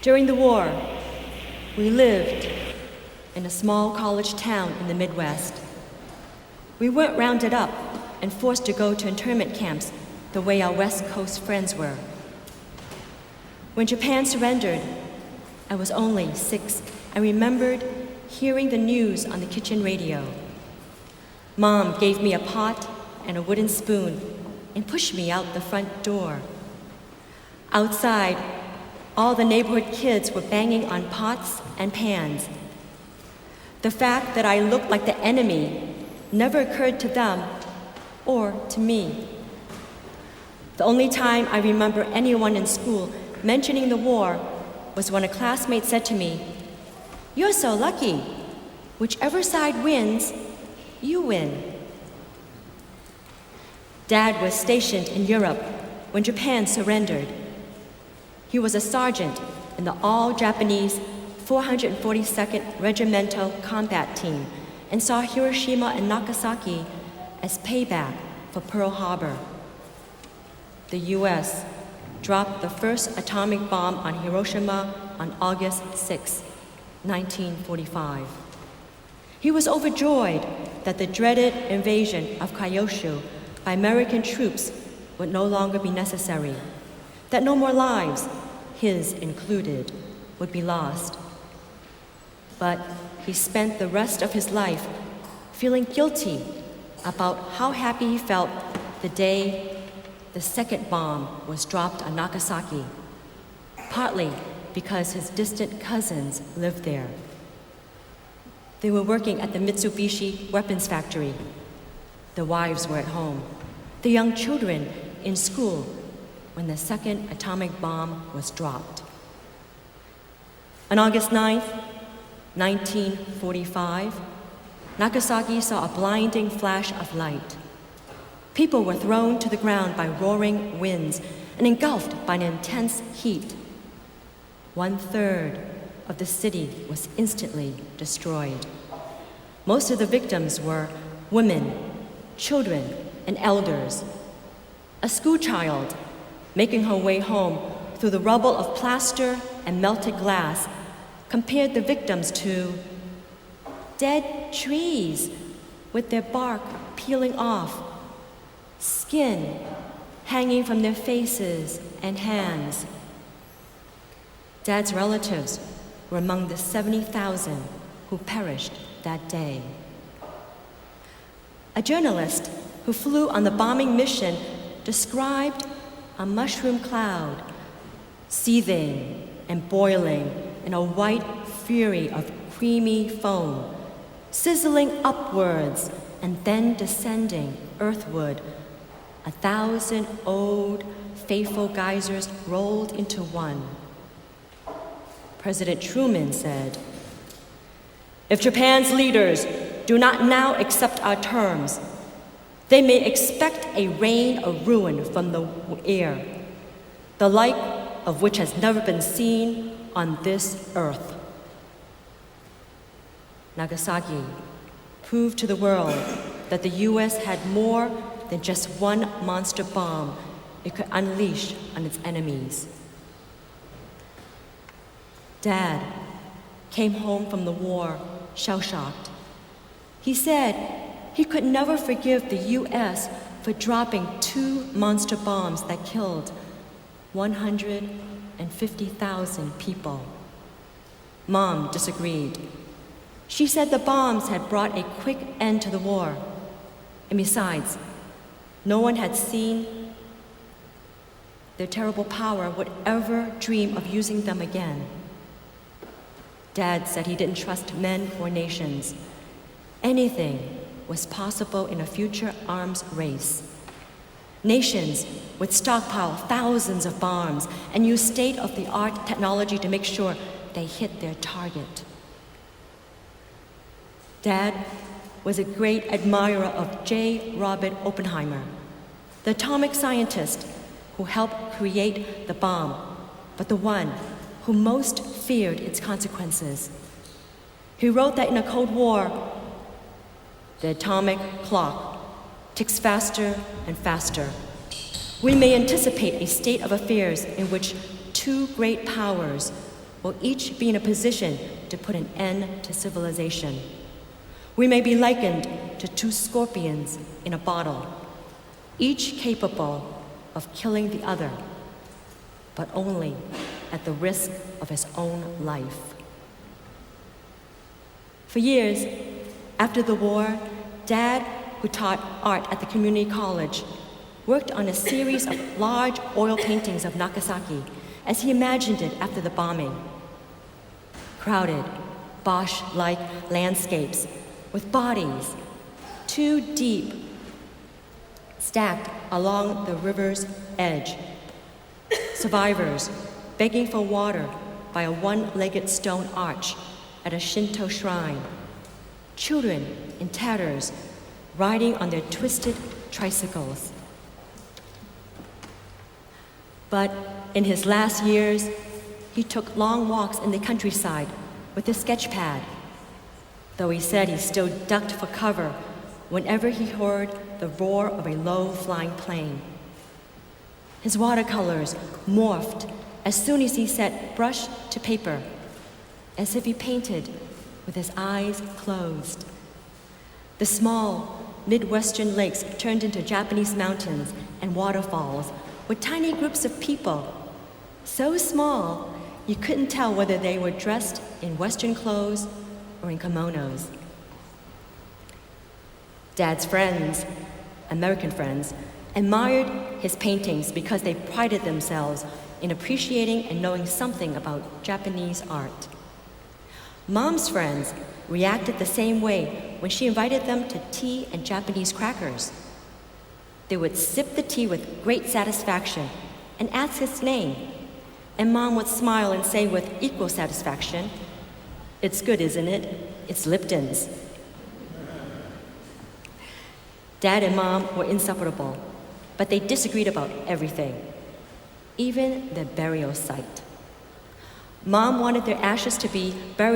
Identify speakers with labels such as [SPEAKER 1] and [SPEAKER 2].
[SPEAKER 1] During the war, we lived in a small college town in the Midwest. We weren't rounded up and forced to go to internment camps the way our West Coast friends were. When Japan surrendered, I was only 6 and remembered hearing the news on the kitchen radio. Mom gave me a pot and a wooden spoon and pushed me out the front door. Outside, all the neighborhood kids were banging on pots and pans. The fact that I looked like the enemy never occurred to them or to me. The only time I remember anyone in school mentioning the war was when a classmate said to me, "You're so lucky. Whichever side wins, you win." Dad was stationed in Europe when Japan surrendered. He was a sergeant in the all-Japanese 442nd Regimental Combat Team and saw Hiroshima and Nagasaki as payback for Pearl Harbor. The U.S. dropped the first atomic bomb on Hiroshima on August 6, 1945. He was overjoyed that the dreaded invasion of Kyushu by American troops would no longer be necessary, that no more lives, his included, would be lost. But he spent the rest of his life feeling guilty about how happy he felt the day the second bomb was dropped on Nagasaki, partly because his distant cousins lived there. They were working at the Mitsubishi weapons factory. The wives were at home, the young children in school when the second atomic bomb was dropped. On August 9th, 1945, Nagasaki saw a blinding flash of light. People were thrown to the ground by roaring winds and engulfed by an intense heat. 1/3 of the city was instantly destroyed. Most of the victims were women, children, and elders. A schoolchild making her way home through the rubble of plaster and melted glass compared the victims to dead trees with their bark peeling off, skin hanging from their faces and hands. Dad's relatives were among the 70,000 who perished that day. A journalist who flew on the bombing mission described a mushroom cloud, seething and boiling in a white fury of creamy foam, sizzling upwards and then descending earthward. 1,000 old, faithful geysers rolled into one. President Truman said, "If Japan's leaders do not now accept our terms, they may expect a rain of ruin from the air, the like of which has never been seen on this earth." Nagasaki proved to the world that the U.S. had more than just one monster bomb it could unleash on its enemies. Dad came home from the war shell-shocked. He said he could never forgive the U.S. for dropping 2 monster bombs that killed 150,000 people. Mom disagreed. She said the bombs had brought a quick end to the war. And besides, no one had seen their terrible power would ever dream of using them again. Dad said he didn't trust men or nations. Anything was possible in a future arms race. Nations would stockpile thousands of bombs and use state-of-the-art technology to make sure they hit their target. Dad was a great admirer of J. Robert Oppenheimer, the atomic scientist who helped create the bomb, but the one who most feared its consequences. He wrote that in a Cold War, the atomic clock ticks faster and faster. We may anticipate a state of affairs in which 2 great powers will each be in a position to put an end to civilization. We may be likened to two scorpions in a bottle, each capable of killing the other, but only at the risk of his own life. For years, after the war, Dad, who taught art at the community college, worked on a series of large oil paintings of Nagasaki as he imagined it after the bombing. Crowded, Bosch-like landscapes with bodies too deep, stacked along the river's edge. Survivors begging for water by a one-legged stone arch at a Shinto shrine. Children in tatters riding on their twisted tricycles. But in his last years, he took long walks in the countryside with his sketch pad, though he said he still ducked for cover whenever he heard the roar of a low-flying plane. His watercolors morphed as soon as he set brush to paper, as if he painted with his eyes closed. The small Midwestern lakes turned into Japanese mountains and waterfalls with tiny groups of people, so small you couldn't tell whether they were dressed in Western clothes or in kimonos. Dad's friends, American friends, admired his paintings because they prided themselves in appreciating and knowing something about Japanese art. Mom's friends reacted the same way when she invited them to tea and Japanese crackers. They would sip the tea with great satisfaction and ask his name, and Mom would smile and say with equal satisfaction, "It's good, isn't it? It's Lipton's." Dad and Mom were inseparable, but they disagreed about everything, even their burial site. Mom wanted their ashes to be buried